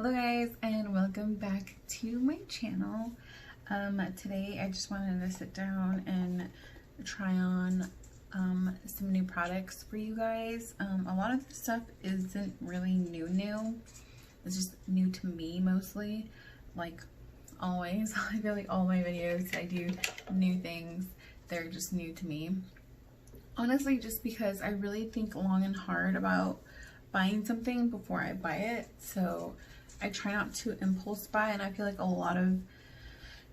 Hello guys, and welcome back to my channel. Today I just wanted to sit down and try on some new products for you guys. A lot of this stuff isn't really new. It's just new to me mostly, like always. I feel like all my videos I do new things, they're just new to me. Honestly, just because I really think long and hard about buying something before I buy it, so I try not to impulse buy, and I feel like a lot of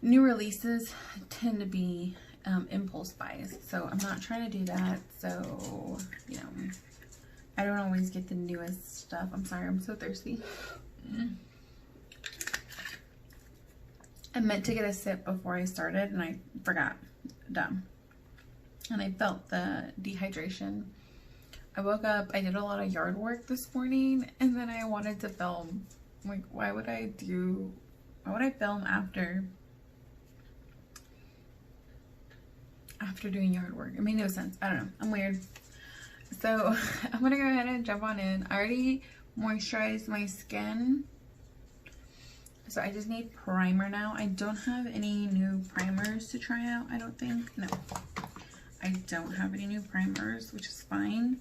new releases tend to be impulse buys, so I'm not trying to do that. So, you know, I don't always get the newest stuff. I'm sorry, I'm so thirsty. I meant to get a sip before I started and I forgot. Dumb. And I felt the dehydration. I woke up, I did a lot of yard work this morning, and then I wanted to film. Like, why would I film after doing yard work? It made no sense. I don't know. I'm weird. So I'm gonna go ahead and jump on in. I already moisturized my skin, so I just need primer now. I don't have any new primers to try out, I don't think. No, I don't have any new primers, which is fine.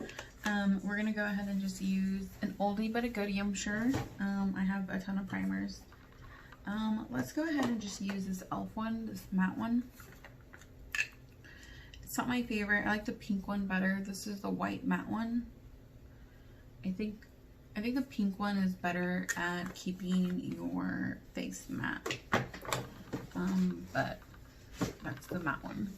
We're gonna go ahead and just use an oldie but a goodie, I'm sure. I have a ton of primers. Let's go ahead and just use this e.l.f. one, this matte one. It's not my favorite. I like the pink one better. This is the white matte one. I think the pink one is better at keeping your face matte. But that's the matte one.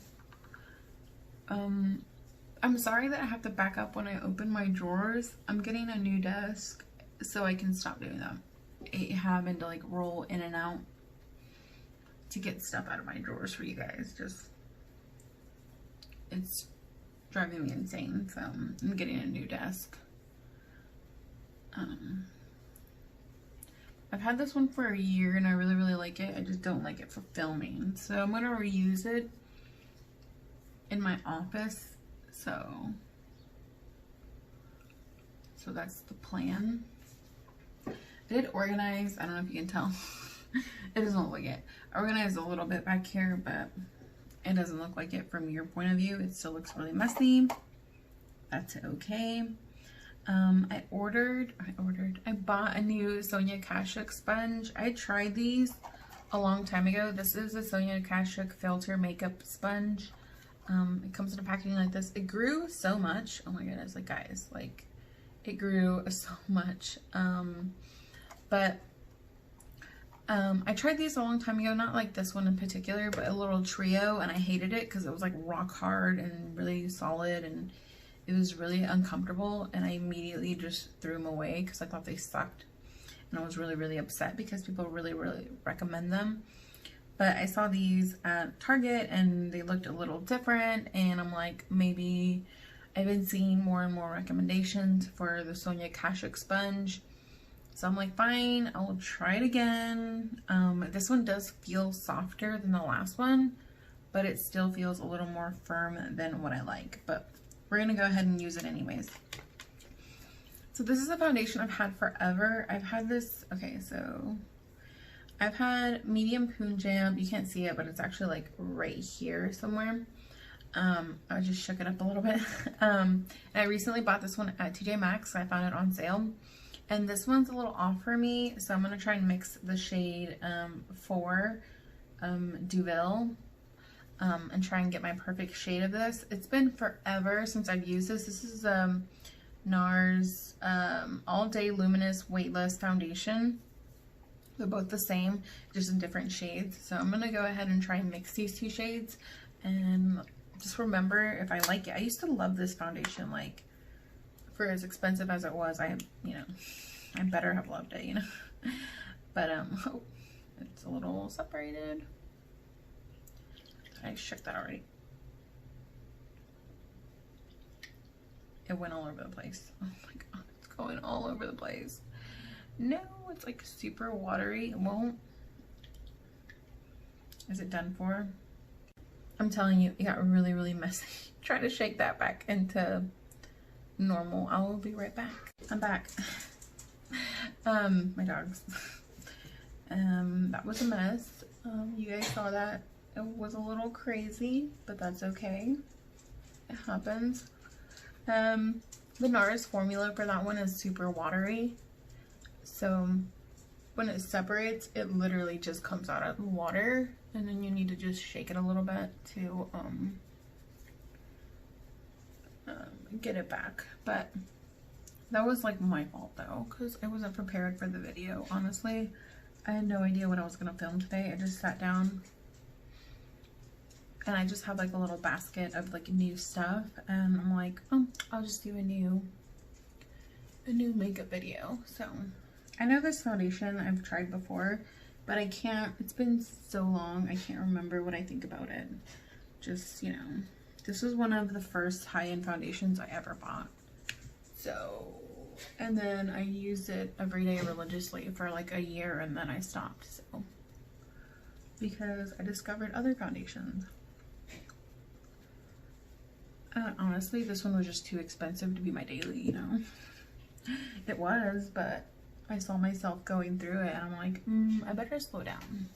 I'm sorry that I have to back up when I open my drawers. I'm getting a new desk, so I can stop doing that. Having to like roll in and out to get stuff out of my drawers for you guys. Just, it's driving me insane. So I'm getting a new desk. I've had this one for a year and I really like it. I just don't like it for filming. So I'm gonna reuse it in my office. So that's the plan. I did organize. I don't know if you can tell. It doesn't look like it. I organized a little bit back here, but it doesn't look like it from your point of view. It still looks really messy. That's okay. I bought a new Sonia Kashuk sponge. I tried these a long time ago. This is a Sonia Kashuk filter makeup sponge. It comes in a packaging like this. It grew so much. Oh my goodness, like guys, like it grew so much. I tried these a long time ago, not like this one in particular, but a little trio, and I hated it because it was like rock hard and really solid, and it was really uncomfortable, and I immediately just threw them away because I thought they sucked, and I was really upset because people really recommend them. But I saw these at Target and they looked a little different, and I'm like, maybe I've been seeing more and more recommendations for the Sonia Kashuk sponge. So I'm like, fine, I'll try it again. This one does feel softer than the last one, but it still feels a little more firm than what I like. But we're gonna go ahead and use it anyways. So this is a foundation I've had forever. I've had this, okay, so I've had medium Punjab. You can't see it, but it's actually like right here somewhere. I just shook it up a little bit. And I recently bought this one at TJ Maxx. I found it on sale. And this one's a little off for me, so I'm going to try and mix the shade 4 Duville and try and get my perfect shade of this. It's been forever since I've used this. This is NARS All Day Luminous Weightless Foundation. They're both the same, just in different shades. So I'm going to go ahead and try and mix these two shades and just remember if I like it. I used to love this foundation, like, for as expensive as it was, I better have loved it, you know. But oh, it's a little separated. I shook that already. It went all over the place. Oh my god, it's going all over the place. No, it's like super watery. It won't. Is it done for? I'm telling you, it got really messy. Try to shake that back into normal. I will be right back. I'm back. My dogs. That was a mess. You guys saw that. It was a little crazy, but that's okay. It happens. The NARS formula for that one is super watery. So when it separates, it literally just comes out of the water, and then you need to just shake it a little bit to get it back. But that was like my fault though, because I wasn't prepared for the video. Honestly, I had no idea what I was gonna film today. I just sat down and I just have like a little basket of like new stuff, and I'm like, oh, I'll just do a new makeup video. So I know this foundation I've tried before, but I can't, it's been so long, I can't remember what I think about it. Just, you know, this was one of the first high-end foundations I ever bought. So, and then I used it every day religiously for like a year, and then I stopped, so, because I discovered other foundations. Honestly, this one was just too expensive to be my daily, you know. It was, but I saw myself going through it, and I'm like, I better slow down.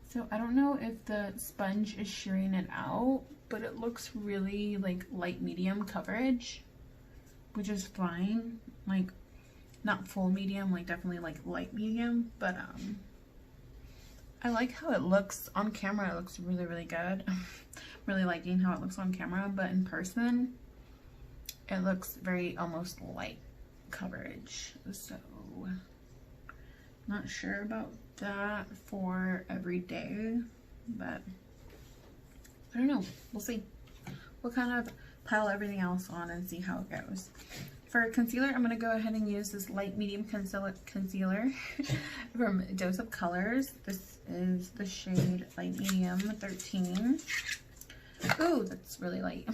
So I don't know if the sponge is shearing it out, but it looks really like light medium coverage, which is fine. Like not full medium, like definitely like light medium, but I like how it looks on camera. It looks really, really good. Really liking how it looks on camera, but in person it looks very almost light coverage. So not sure about that for every day, but I don't know, we'll see. We'll kind of pile everything else on and see how it goes. For concealer, I'm going to go ahead and use this light medium concealer from Dose of Colors. This is the shade light medium 13. Ooh, that's really light.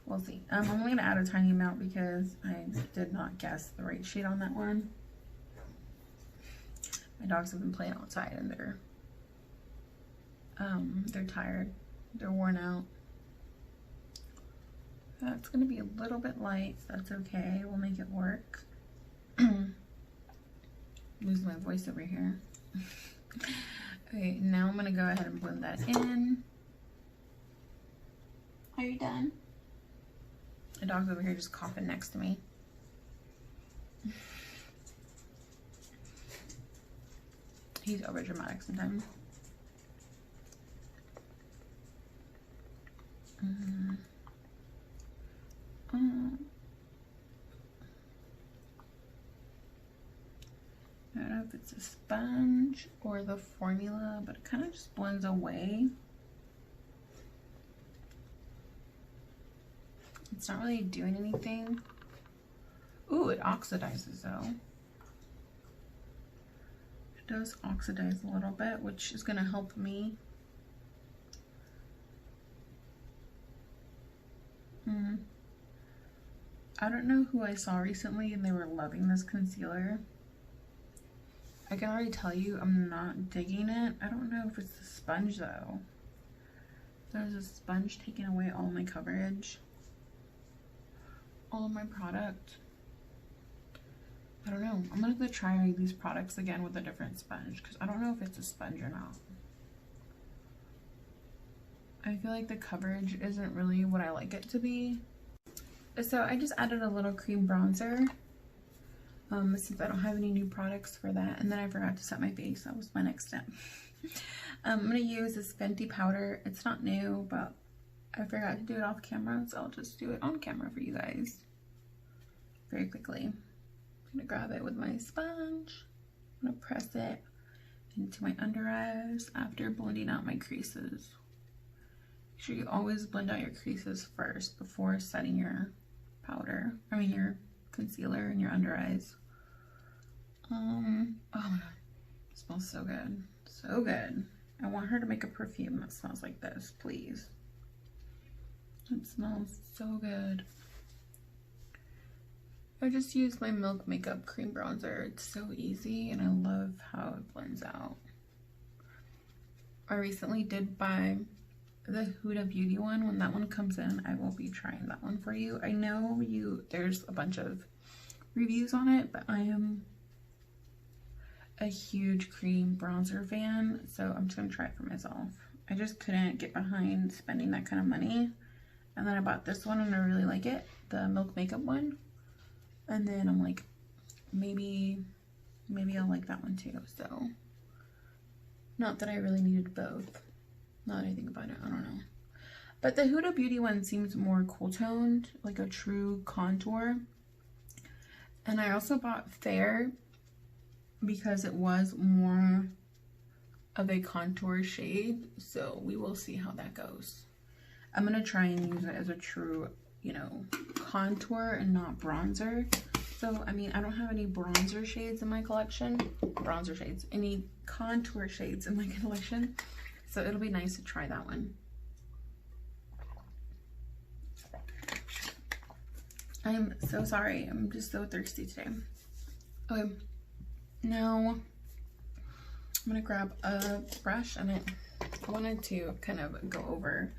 We'll see. I'm only going to add a tiny amount because I did not guess the right shade on that one. My dogs have been playing outside, and they're tired. They're worn out. It's going to be a little bit light, so that's okay. We'll make it work. Lose my voice over here. Okay, now I'm going to go ahead and blend that in. Are you done? The dog's over here just coughing next to me. He's over dramatic sometimes. I don't know if it's a sponge or the formula, but it kind of just blends away. It's not really doing anything. Ooh, it oxidizes though. It does oxidize a little bit, which is going to help me. I don't know who I saw recently and they were loving this concealer. I can already tell you I'm not digging it. I don't know if it's the sponge though. There's a sponge taking away all my coverage. All of my product. I don't know. I'm gonna go try these products again with a different sponge because I don't know if it's a sponge or not. I feel like the coverage isn't really what I like it to be. So I just added a little cream bronzer since I don't have any new products for that, and then I forgot to set my face. That was my next step. I'm going to use this Fenty powder. It's not new, but I forgot to do it off camera, so I'll just do it on camera for you guys very quickly. I'm going to grab it with my sponge. I'm going to press it into my under eyes after blending out my creases. Make sure you always blend out your creases first before setting your powder. Your concealer and your under eyes. Oh my god, it smells so good. So good. I want her to make a perfume that smells like this, please. It smells so good. I just used my Milk Makeup Cream Bronzer. It's so easy and I love how it blends out. I recently did buy the Huda Beauty one. When that one comes in, I will be trying that one for you. I know there's a bunch of reviews on it, but I am a huge cream bronzer fan, so I'm just gonna try it for myself. I just couldn't get behind spending that kind of money. And then I bought this one and I really like it, the Milk Makeup one. And then I'm like, maybe I'll like that one too. So, not that I really needed both. Now that I think about it, I don't know. But the Huda Beauty one seems more cool toned, like a true contour. And I also bought Fair because it was more of a contour shade. So we will see how that goes. I'm going to try and use it as a true, you know, contour and not bronzer. So, I mean, I don't have any bronzer shades in my collection. Any contour shades in my collection. So it'll be nice to try that one. I'm so sorry. I'm just so thirsty today. Okay. Now, I'm going to grab a brush, and I wanted to kind of go over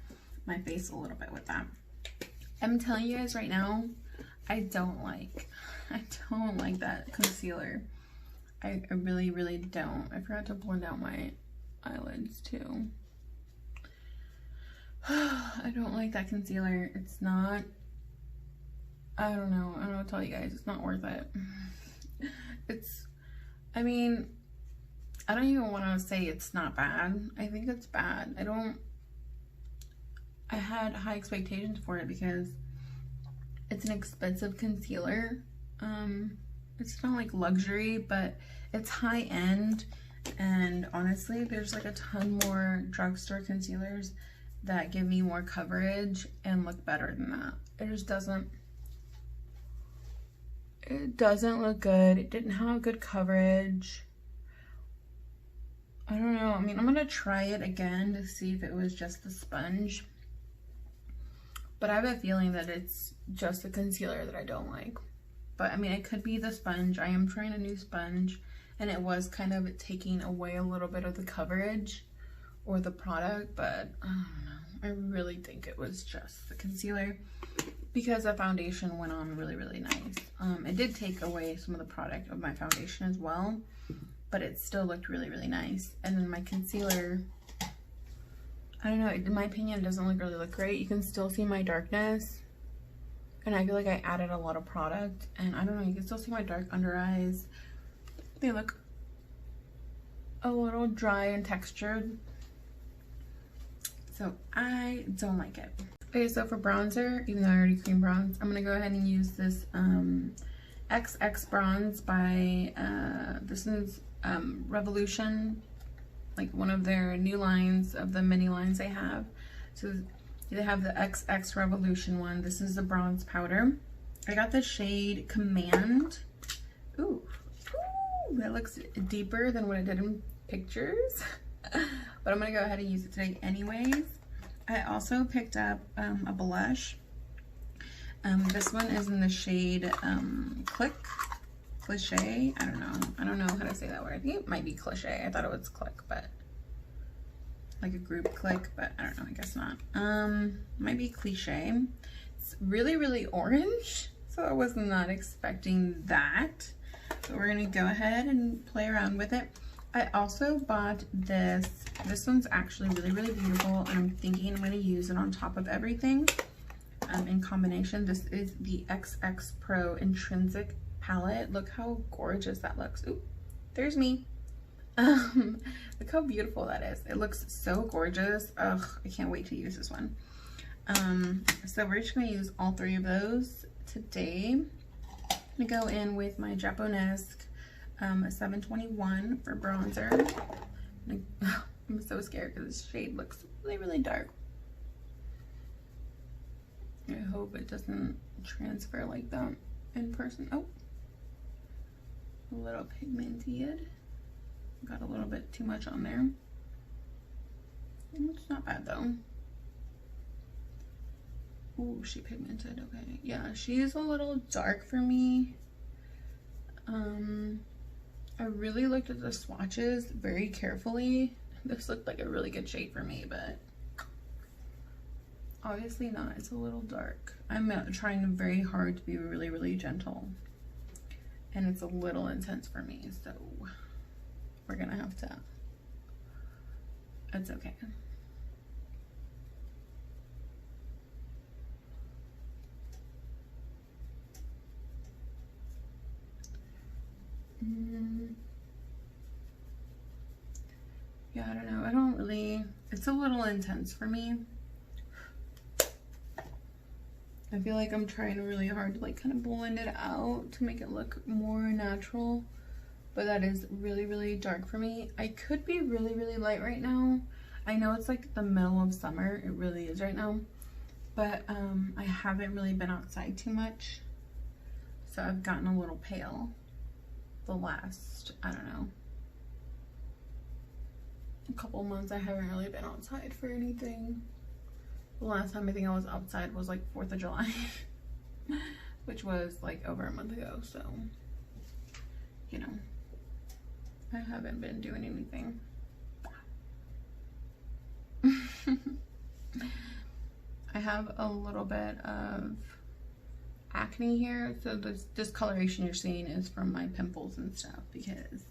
my face a little bit with that. I'm telling you guys right now, I don't like that concealer. I really, really don't. I forgot to blend out my eyelids too. I don't like that concealer. It's not, I don't know what to tell you guys. It's not worth it. I mean, I don't even want to say it's not bad. I think it's bad. I had high expectations for it because it's an expensive concealer. It's not like luxury, but it's high end. And honestly, there's like a ton more drugstore concealers that give me more coverage and look better than that. It just doesn't look good. It didn't have good coverage. I don't know. I mean, I'm gonna try it again to see if it was just the sponge. But I have a feeling that it's just the concealer that I don't like. But I mean, it could be the sponge. I am trying a new sponge, and it was kind of taking away a little bit of the coverage or the product, but I don't know. I really think it was just the concealer because the foundation went on really, really nice. It did take away some of the product of my foundation as well, but it still looked really, really nice. And then my concealer, I don't know, in my opinion, it doesn't really look great. You can still see my darkness, and I feel like I added a lot of product, and I don't know, you can still see my dark under eyes. They look a little dry and textured, so I don't like it. Okay, so for bronzer, even though I already cream bronze, I'm gonna go ahead and use this XX bronze by this is Revolution, like one of their new lines of the mini lines they have. So they have the XX Revolution one. This is the bronze powder. I got the shade Command. Ooh, that looks deeper than what it did in pictures. But I'm gonna go ahead and use it today anyways. I also picked up a blush. This one is in the shade Cliche. I don't know how to say that word. I think it might be Cliche. I thought it was Click, but like a group click, but I don't know, I guess not. Might be Cliche. It's really, really orange, so I was not expecting that. So we're gonna go ahead and play around with it. I also bought this. This one's actually really, really beautiful, and I'm thinking I'm gonna use it on top of everything in combination. This is the XX Pro Intrinsic palette. Look how gorgeous that looks. Ooh, there's me. Look how beautiful that is. It looks so gorgeous. Ugh, I can't wait to use this one. So we're just gonna use all three of those today. I'm gonna go in with my Japonesque 721 for bronzer. I'm so scared because this shade looks really, really dark. I hope it doesn't transfer like that in person. Oh, a little pigmented. Got a little bit too much on there. It's not bad though. Ooh, she pigmented. Okay, yeah, she's a little dark for me. I really looked at the swatches very carefully. This looked like a really good shade for me, but obviously not. It's a little dark. I'm trying very hard to be really, really gentle, and it's a little intense for me, so we're gonna have to, it's okay. Yeah, I don't know. I don't really, it's a little intense for me. I feel like I'm trying really hard to like kind of blend it out to make it look more natural. But that is really, really dark for me. I could be really, really light right now. I know it's like the middle of summer. It really is right now. But I haven't really been outside too much. So I've gotten a little pale the last, I don't know, a couple months. I haven't really been outside for anything. The last time I think I was outside was like 4th of July, which was like over a month ago. So, you know, I haven't been doing anything. I have a little bit of acne here, so this discoloration you're seeing is from my pimples and stuff, because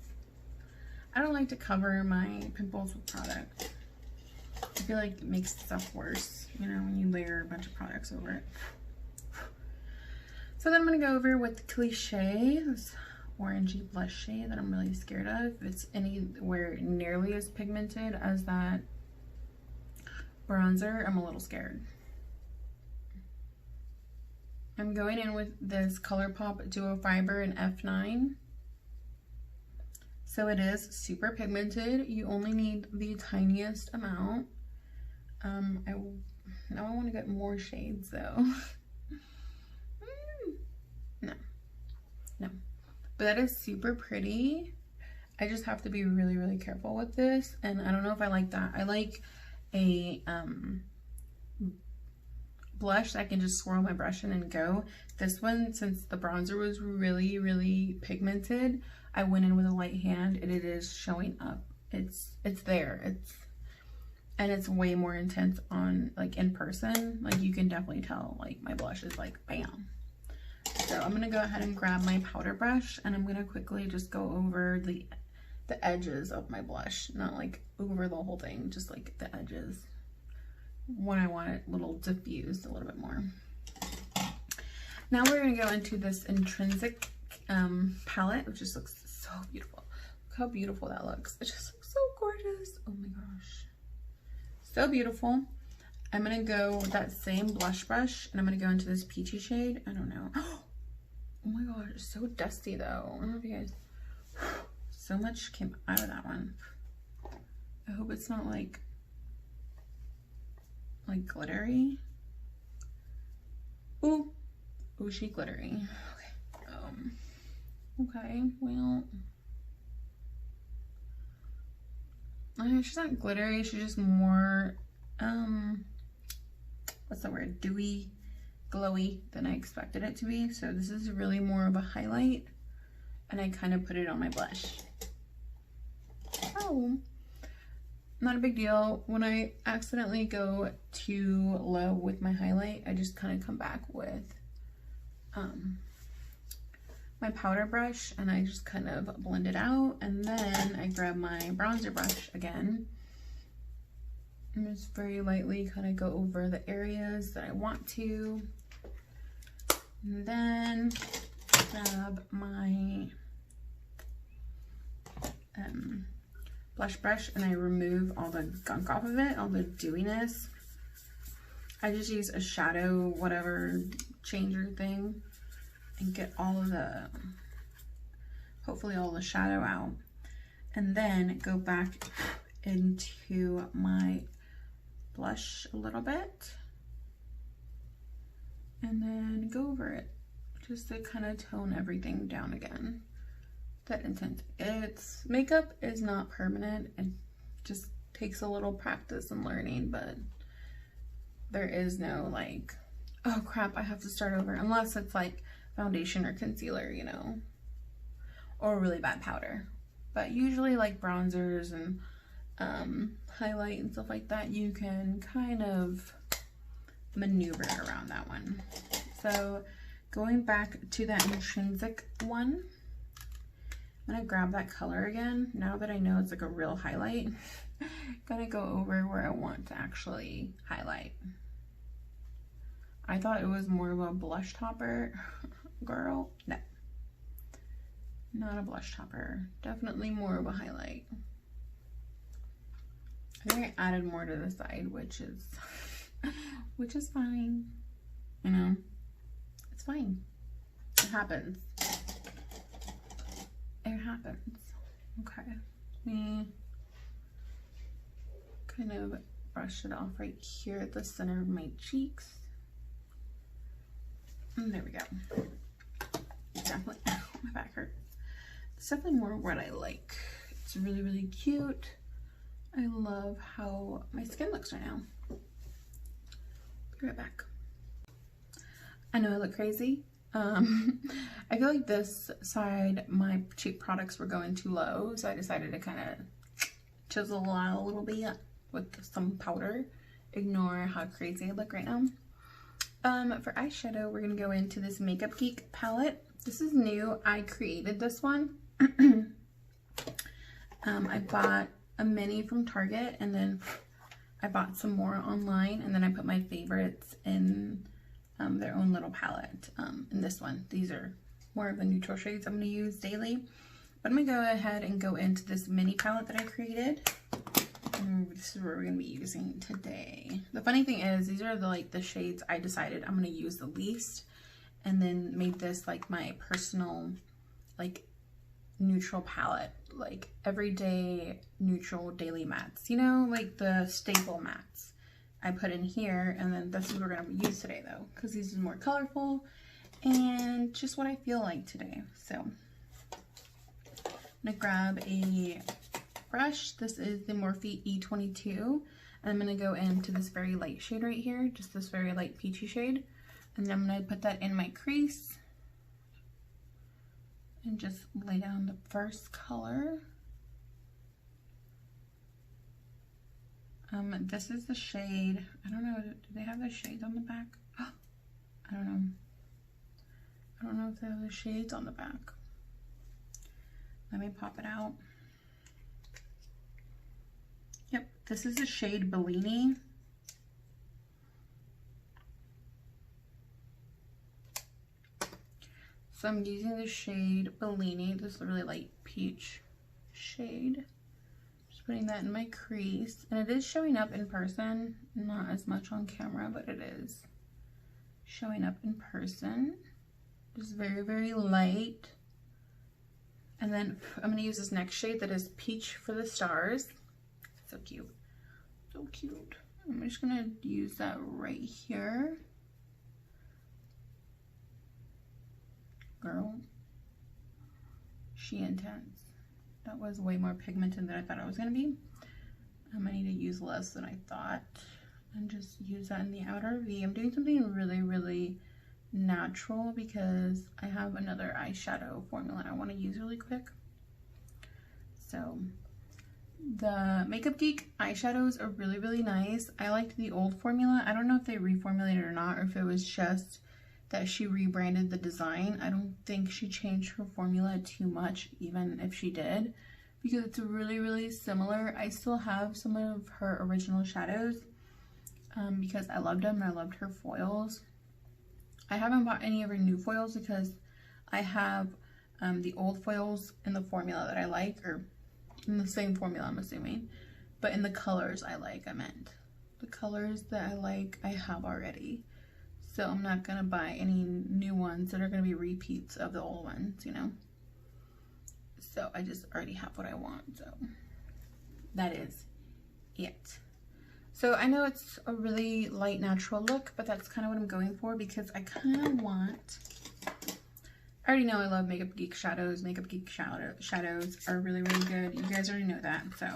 I don't like to cover my pimples with product. I feel like it makes stuff worse, you know, when you layer a bunch of products over it. So then I'm gonna go over with the Cliché, this orangey blush shade that I'm really scared of. If it's anywhere nearly as pigmented as that bronzer, I'm a little scared. I'm going in with this ColourPop Duo Fiber in F9. So it is super pigmented. You only need the tiniest amount. Now I want to get more shades though. No. But that is super pretty. I just have to be really, really careful with this. And I don't know if I like that. I like a blush that I can just swirl my brush in and go. This one, since the bronzer was really, really pigmented, I went in with a light hand and it is showing up. It's there. And it's way more intense on like in person. Like you can definitely tell like my blush is like bam. So I'm gonna go ahead and grab my powder brush and I'm gonna quickly just go over the edges of my blush, not like over the whole thing, just like the edges when I want it a little diffused a little bit more. Now we're gonna go into this Intrinsic palette, which just looks so beautiful. Look how beautiful that looks. It just looks so gorgeous. Oh my gosh, so beautiful. I'm gonna go with that same blush brush and I'm gonna go into this peachy shade. I don't know. Oh my gosh, it's so dusty though. I don't know if you guys, so much came out of that one. I hope it's not like glittery. Ooh, she glittery. Okay, well, she's not glittery, she's just more, what's the word, dewy, glowy than I expected it to be. So this is really more of a highlight, and I kind of put it on my blush. Oh, not a big deal. When I accidentally go too low with my highlight, I just kind of come back with my powder brush and I just kind of blend it out, and then I grab my bronzer brush again and just very lightly kind of go over the areas that I want to, and then grab my blush brush and I remove all the gunk off of it, all the dewiness. I just use a shadow whatever changer thing and get all of the, hopefully all the shadow out, and then go back into my blush a little bit and then go over it just to kind of tone everything down again. That intense. It's makeup is not permanent. It just takes a little practice and learning, but there is no like, oh crap, I have to start over, unless it's like foundation or concealer, you know, or really bad powder. But usually like bronzers and highlight and stuff like that, you can kind of maneuver around that one. So going back to that Intrinsic one, I'm gonna grab that color again. Now that I know it's like a real highlight, gonna go over where I want to actually highlight. I thought it was more of a blush topper, girl. No, not a blush topper. Definitely more of a highlight. I think I added more to the side, which is fine. You know, it's fine. It happens. It happens. Okay. Let me kind of brush it off right here at the center of my cheeks. And there we go. Definitely, my back hurts. It's definitely more what I like. It's really, really cute. I love how my skin looks right now. Be right back. I know I look crazy. I feel like this side, my cheek products were going too low, so I decided to kind of chisel out a little bit with some powder. Ignore how crazy I look right now. For eyeshadow, we're gonna go into this Makeup Geek palette. This is new. I created this one. I bought a mini from Target, and then I bought some more online, and then I put my favorites in their own little palette. In this one, these are more of the neutral shades I'm going to use daily. But I'm going to go ahead and go into this mini palette that I created. And this is what we're going to be using today. The funny thing is, these are the shades I decided I'm going to use the least, and then made this like my personal like neutral palette, like everyday neutral daily mattes, you know, like the staple mattes I put in here. And then this is what we're going to use today though, because these are more colorful and just what I feel like today. So I'm going to grab a brush. This is the Morphe E22, and I'm going to go into this very light shade right here, just this very light peachy shade, and then I'm going to put that in my crease and just lay down the first color. This is the shade, I don't know, do they have the shades on the back? Oh, I don't know if they have the shades on the back. Let me pop it out. Yep, this is the shade Bellini. So I'm using the shade Bellini, this really light peach shade. Just putting that in my crease. And it is showing up in person, not as much on camera, but it is showing up in person. Just very, very light. And then I'm going to use this next shade that is Peach for the Stars. So cute. So cute. I'm just going to use that right here. Girl, she intense. That was way more pigmented than I thought it was going to be. I need to use less than I thought and just use that in the outer V. I'm doing something really, really natural because I have another eyeshadow formula I want to use really quick. So the Makeup Geek eyeshadows are really, really nice. I liked the old formula. I don't know if they reformulated or not, or if it was just that she rebranded the design. I don't think she changed her formula too much, even if she did, because it's really, really similar. I still have some of her original shadows because I loved them and I loved her foils. I haven't bought any of her new foils because I have the old foils in the formula that I like, or in the same formula I'm assuming, but in the colors I like, I meant. The colors that I like I have already. So I'm not going to buy any new ones that are going to be repeats of the old ones, you know. So I just already have what I want. So that is it. So I know it's a really light natural look, but that's kind of what I'm going for because I kind of want... I already know I love Makeup Geek shadows. Makeup Geek shadows are really, really good. You guys already know that. So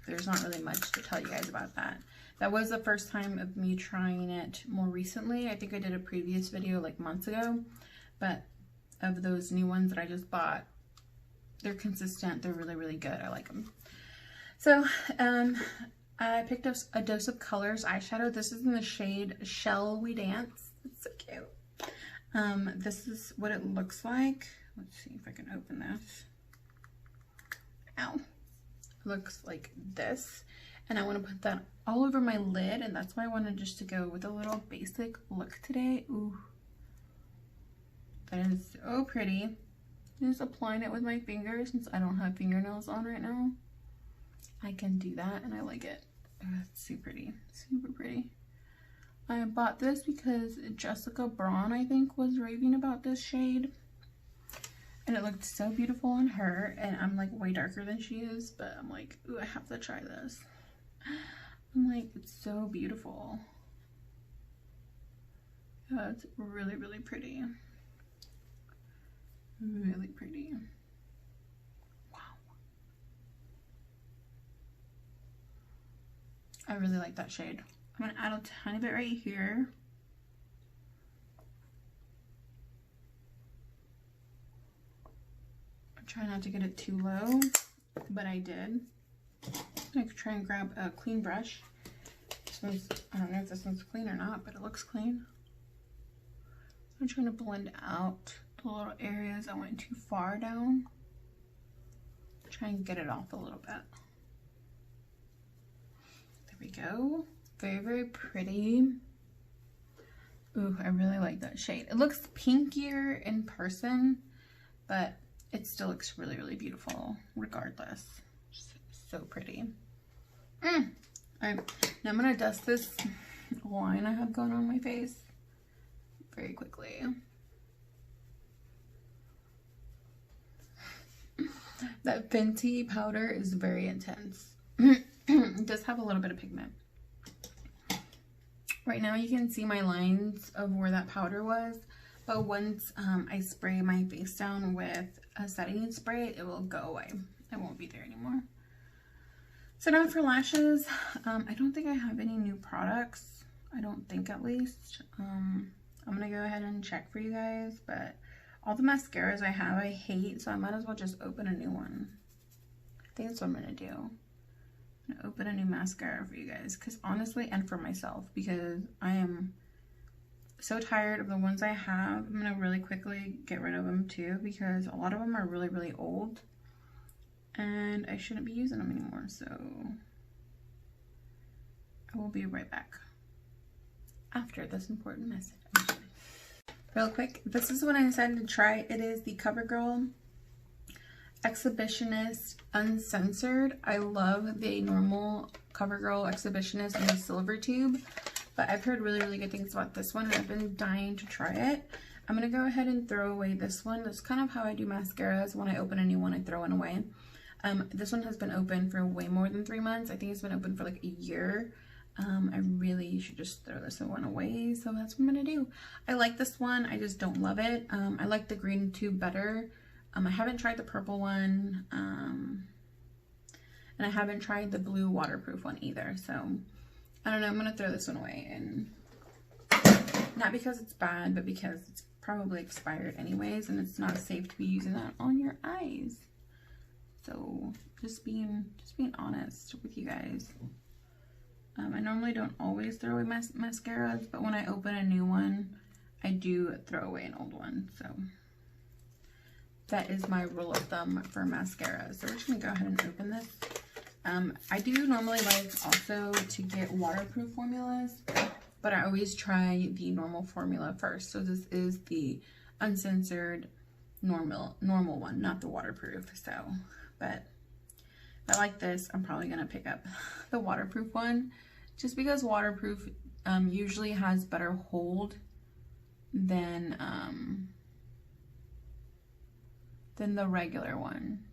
there's not really much to tell you guys about that. That was the first time of me trying it more recently. I think I did a previous video like months ago, but of those new ones that I just bought, they're consistent. They're really, really good. I like them. So I picked up a Dose of Colors eyeshadow. This is in the shade Shall We Dance. It's so cute. This is what it looks like. Let's see if I can open this. Ow. Looks like this, and I want to put that all over my lid, and that's why I wanted just to go with a little basic look today. Ooh, that is so pretty. Just applying it with my fingers since I don't have fingernails on right now. I can do that, and I like it. It's super pretty, super pretty. I bought this because Jessica Braun, I think, was raving about this shade. And it looked so beautiful on her, and I'm like way darker than she is, but I'm like, ooh, I have to try this. I'm like, it's so beautiful. Yeah, it's really, really pretty. Really pretty. Wow. I really like that shade. I'm gonna add a tiny bit right here. Try not to get it too low, but I did. I could try and grab a clean brush. This one's, I don't know if this one's clean or not, but it looks clean. I'm trying to blend out the little areas I went too far down. Try and get it off a little bit. There we go. Very, very pretty. Ooh, I really like that shade. It looks pinkier in person, but it still looks really, really beautiful regardless. Just so pretty. All right, now I'm gonna dust this line I have going on my face very quickly. That Fenty powder is very intense. It does have a little bit of pigment. Right now you can see my lines of where that powder was, but once I spray my face down with a setting spray, it will go away. It won't be there anymore. So now for lashes, I don't think I have any new products. I don't think, at least. I'm gonna go ahead and check for you guys, but all the mascaras I have I hate, so I might as well just open a new one. I think that's what I'm gonna do. I'm gonna open a new mascara for you guys, because honestly, and for myself, because I am so tired of the ones I have. I'm gonna really quickly get rid of them too, because a lot of them are really, really old and I shouldn't be using them anymore. So I will be right back after this important message. Real quick, this is what I decided to try. It is the CoverGirl Exhibitionist Uncensored. I love the normal CoverGirl Exhibitionist in the silver tube, but I've heard really, really good things about this one, and I've been dying to try it. I'm gonna go ahead and throw away this one. That's kind of how I do mascaras. When I open a new one, I throw one away. This one has been open for way more than 3 months. I think it's been open for like a year. I really should just throw this one away, so that's what I'm gonna do. I like this one, I just don't love it. I like the green tube better. I haven't tried the purple one, and I haven't tried the blue waterproof one either, so I don't know. I'm gonna throw this one away, and not because it's bad, but because it's probably expired anyways, and it's not safe to be using that on your eyes. So just being honest with you guys. I normally don't always throw away mascaras, but when I open a new one, I do throw away an old one. So that is my rule of thumb for mascaras. So we're just gonna go ahead and open this. I do normally like also to get waterproof formulas, but I always try the normal formula first. So this is the uncensored normal one, not the waterproof. So, but I like this. I'm probably gonna pick up the waterproof one, just because waterproof usually has better hold than the regular one.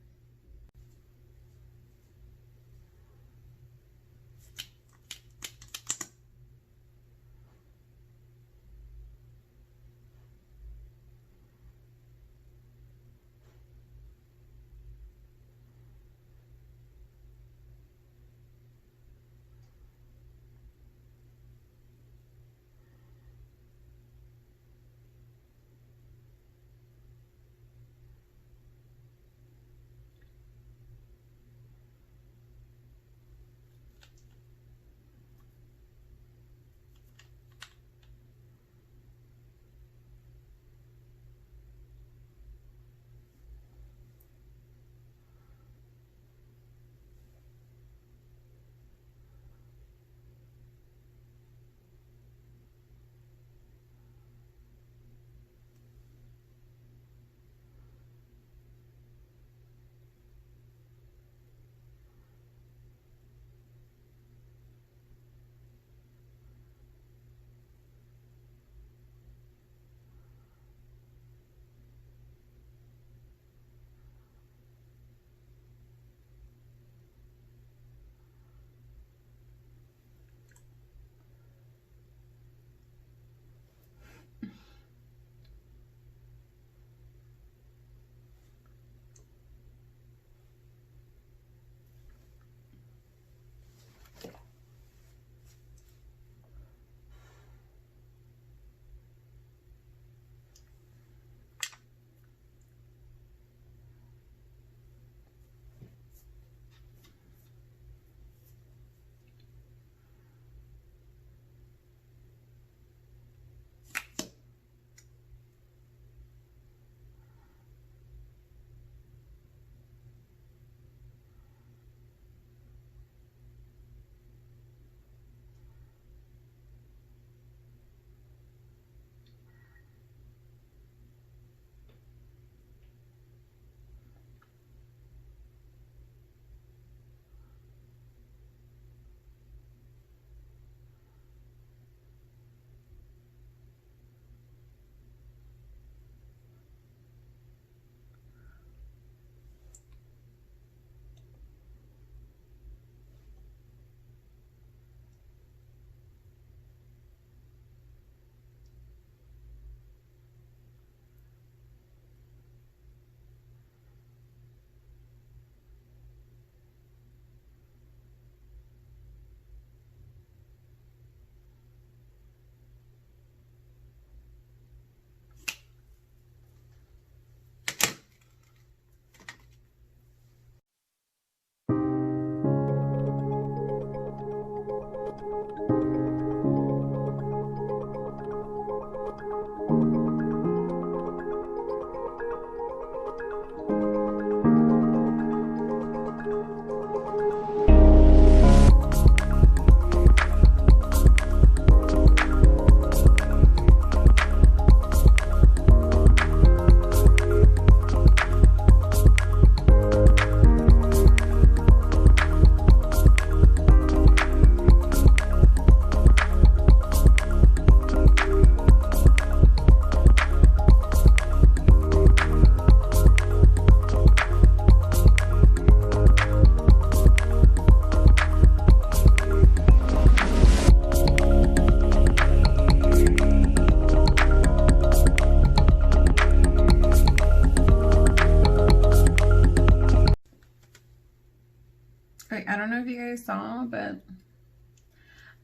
I don't know if you guys saw, but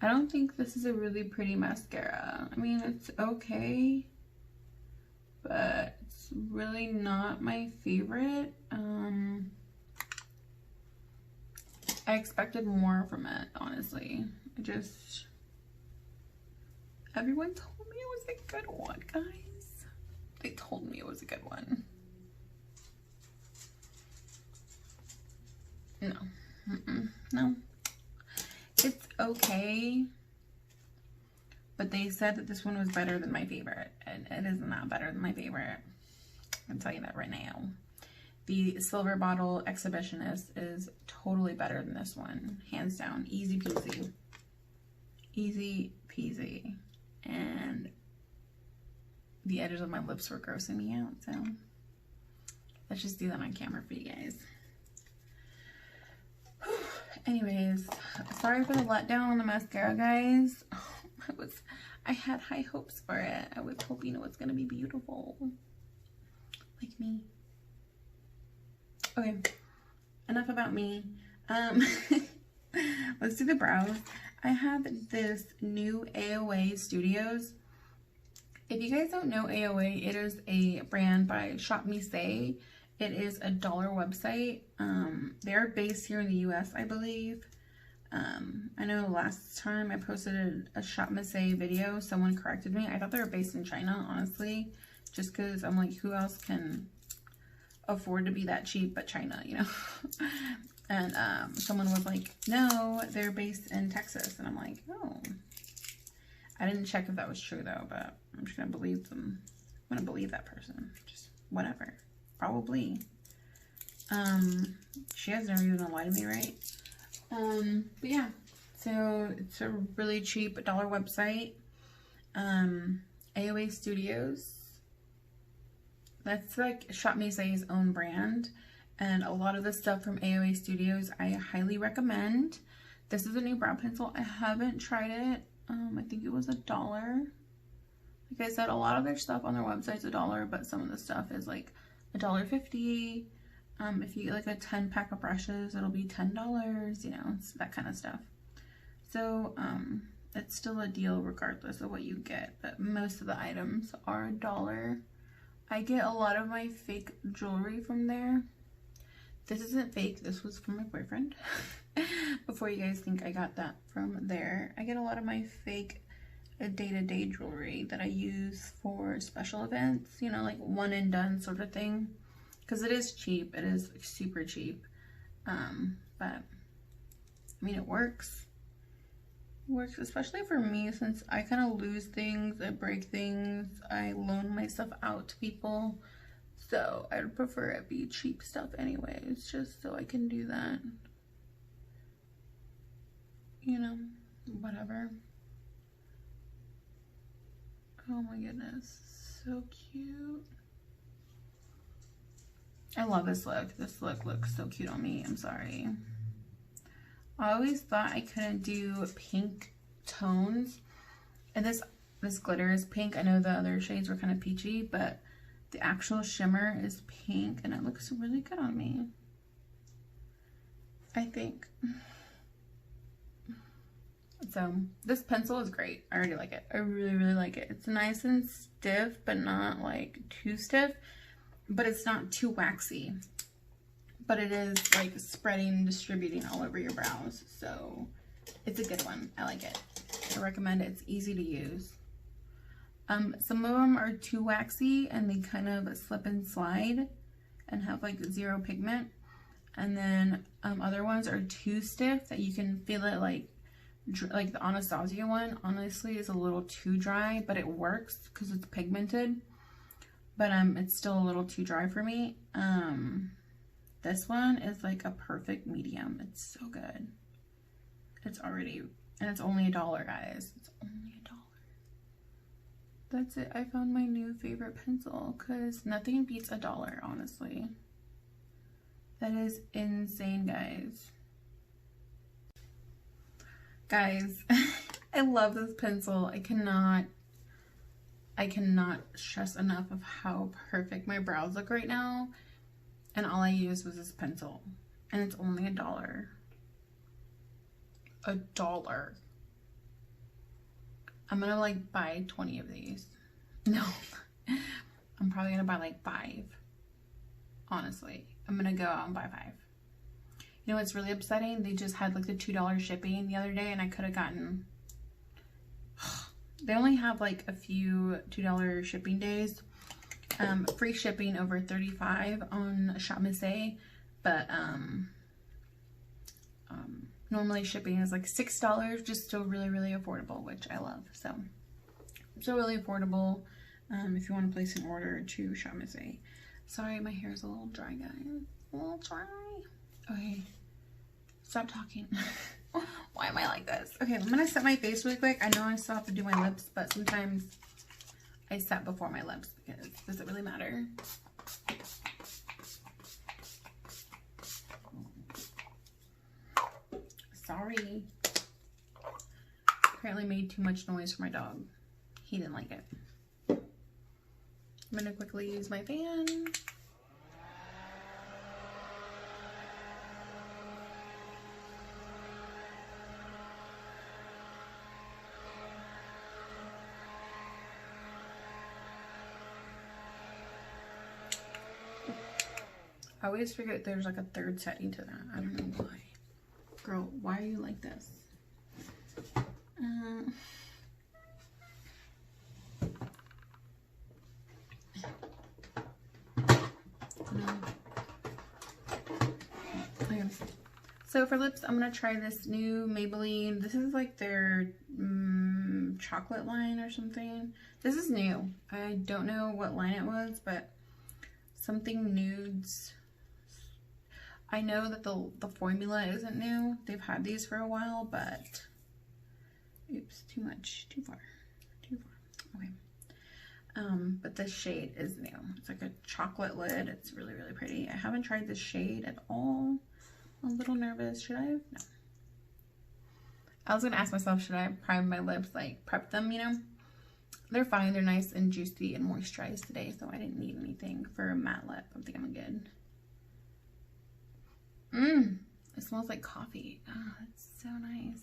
I don't think this is a really pretty mascara. I mean, it's okay, but it's really not my favorite. I expected more from it, honestly. Everyone told me it was a good one, guys. They told me it was a good one. No. No. It's okay. But they said that this one was better than my favorite. And it is not better than my favorite. I can tell you that right now. The Silver Bottle Exhibitionist is totally better than this one. Hands down. Easy peasy. Easy peasy. And the edges of my lips were grossing me out. So let's just do that on camera for you guys. Anyways, sorry for the letdown on the mascara, guys. I had high hopes for it. I was hoping it was going to be beautiful. Like me. Okay, enough about me. Let's do the brows. I have this new AOA Studios. If you guys don't know AOA, it is a brand by Shop Me Say. It is a dollar website. They're based here in the US, I believe. I know last time I posted a Shop Me Say video, someone corrected me. I thought they were based in China, honestly, just because I'm like, who else can afford to be that cheap but China, you know? And someone was like, no, they're based in Texas. And I'm like, oh. I didn't check if that was true though, but I'm just gonna believe them. I'm gonna believe that person. Just whatever. Probably. She has no reason to lie to me, right? But yeah. So it's a really cheap dollar website. AOA Studios. That's like Shop Me Say's own brand. And a lot of the stuff from AOA Studios I highly recommend. This is a new brow pencil. I haven't tried it. I think it was $1. Like I said, a lot of their stuff on their website is $1, but some of the stuff is like $1.50. If you get like a 10 pack of brushes, it'll be $10, you know, it's that kind of stuff. So, it's still a deal regardless of what you get, but most of the items are $1. I get a lot of my fake jewelry from there. This isn't fake, this was from my boyfriend. Before you guys think I got that from there. I get a lot of my fake day-to-day jewelry that I use for special events, you know, like one and done sort of thing. Because it is cheap, it is super cheap. But, I mean, it works. It works, especially for me, since I kind of lose things, I break things, I loan my stuff out to people. So I'd prefer it be cheap stuff anyways, just so I can do that. You know, whatever. Oh my goodness, so cute. I love this look. This look looks so cute on me. I'm sorry. I always thought I couldn't do pink tones. And this glitter is pink. I know the other shades were kind of peachy, but the actual shimmer is pink and it looks really good on me, I think. So this pencil is great. I already like it. I really, really like it. It's nice and stiff, but not like too stiff, but it's not too waxy. But it is like spreading and distributing all over your brows. So it's a good one. I like it. I recommend it. It's easy to use. Some of them are too waxy and they kind of slip and slide and have like zero pigment. And then other ones are too stiff that you can feel it like the Anastasia one, honestly, is a little too dry, but it works because it's pigmented. But it's still a little too dry for me. This one is like a perfect medium. It's so good. It's already, and it's only $1, guys. It's only $1. That's it. I found my new favorite pencil because nothing beats $1, honestly. That is insane, guys. Guys, I love this pencil. I cannot stress enough of how perfect my brows look right now. And all I used was this pencil. And it's only $1. $1. I'm gonna like buy 20 of these. No, I'm probably gonna buy like 5. Honestly, I'm gonna go out and buy 5. You know what's really upsetting? They just had like the $2 shipping the other day, and I could have gotten. They only have like a few $2 shipping days. Free shipping over $35 on Shop Miss A, but normally shipping is like $6, just still really, really affordable, which I love. So really affordable if you want to place an order to Shop Miss A. Sorry, my hair is a little dry, guys. A little dry. Okay, stop talking. Why am I like this? Okay, I'm gonna set my face really quick. I know I still have to do my lips, but sometimes I set before my lips because does it really matter? Sorry. Apparently made too much noise for my dog. He didn't like it. I'm gonna quickly use my fan. I always forget there's like a third setting to that. I don't know why. Girl, why are you like this? Okay. So for lips, I'm going to try this new Maybelline. This is like their chocolate line or something. This is new. I don't know what line it was, but something nudes. I know that the formula isn't new. They've had these for a while, but oops, too much, too far. Okay. But this shade is new. It's like a chocolate lid. It's really, really pretty. I haven't tried this shade at all. I'm a little nervous. Should I? No. I was gonna ask myself, should I prime my lips, like prep them, you know? They're fine. They're nice and juicy and moisturized today, so I didn't need anything for a matte lip. I think I'm good. It smells like coffee. Oh, that's so nice.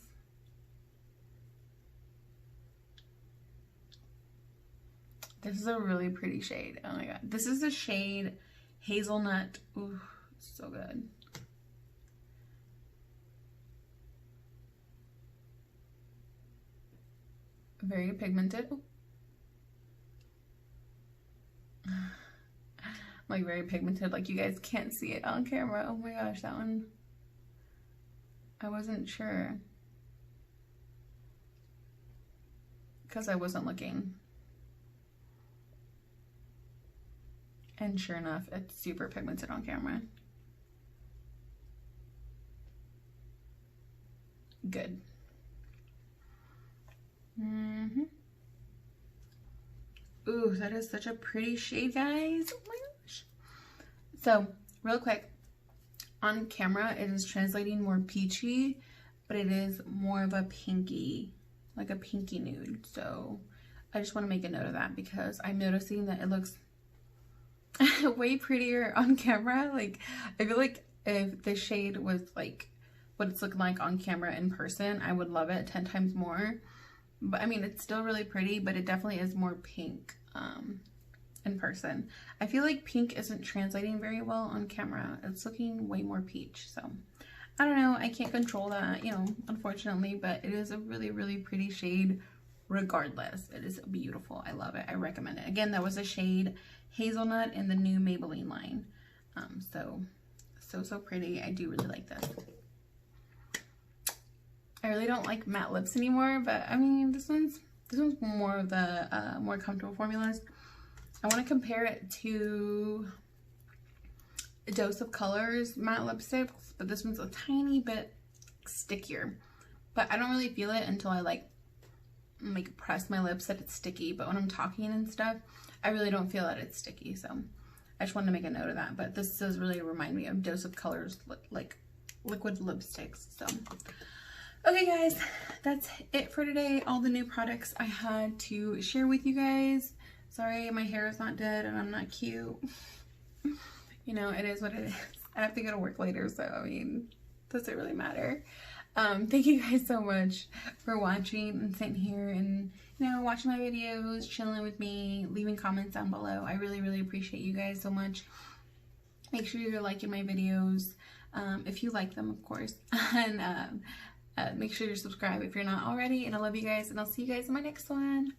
This is a really pretty shade. Oh my god. This is the shade Hazelnut. Ooh, so good. Very pigmented. Like very pigmented, like you guys can't see it on camera. Oh my gosh, that one, I wasn't sure because I wasn't looking, and sure enough, it's super pigmented on camera. Good. Ooh, that is such a pretty shade, guys. Oh my gosh. So, real quick, on camera, it is translating more peachy, but it is more of a pinky, like a pinky nude. So, I just want to make a note of that because I'm noticing that it looks way prettier on camera. Like, I feel like if the shade was like what it's looking like on camera in person, I would love it 10 times more. But I mean, it's still really pretty, but it definitely is more pink in person. I feel like pink isn't translating very well on camera. It's looking way more peach. So I don't know. I can't control that, you know, unfortunately, but it is a really, really pretty shade regardless. It is beautiful. I love it. I recommend it. Again, that was a shade Hazelnut in the new Maybelline line. So pretty. I do really like this. I really don't like matte lips anymore, but I mean, this one's more of the more comfortable formulas. I want to compare it to Dose of Colors matte lipsticks, but this one's a tiny bit stickier. But I don't really feel it until I like press my lips that it's sticky. But when I'm talking and stuff, I really don't feel that it's sticky. So I just wanted to make a note of that. But this does really remind me of Dose of Colors like liquid lipsticks. So. Okay guys, that's it for today. All the new products I had to share with you guys. Sorry, my hair is not dead and I'm not cute. You know, it is what it is. I have to go to work later, so I mean, does it really matter? Thank you guys so much for watching and sitting here and, you know, watching my videos, chilling with me, leaving comments down below. I really, really appreciate you guys so much. Make sure you're liking my videos, if you like them, of course. And make sure you're subscribed if you're not already. And I love you guys, and I'll see you guys in my next one.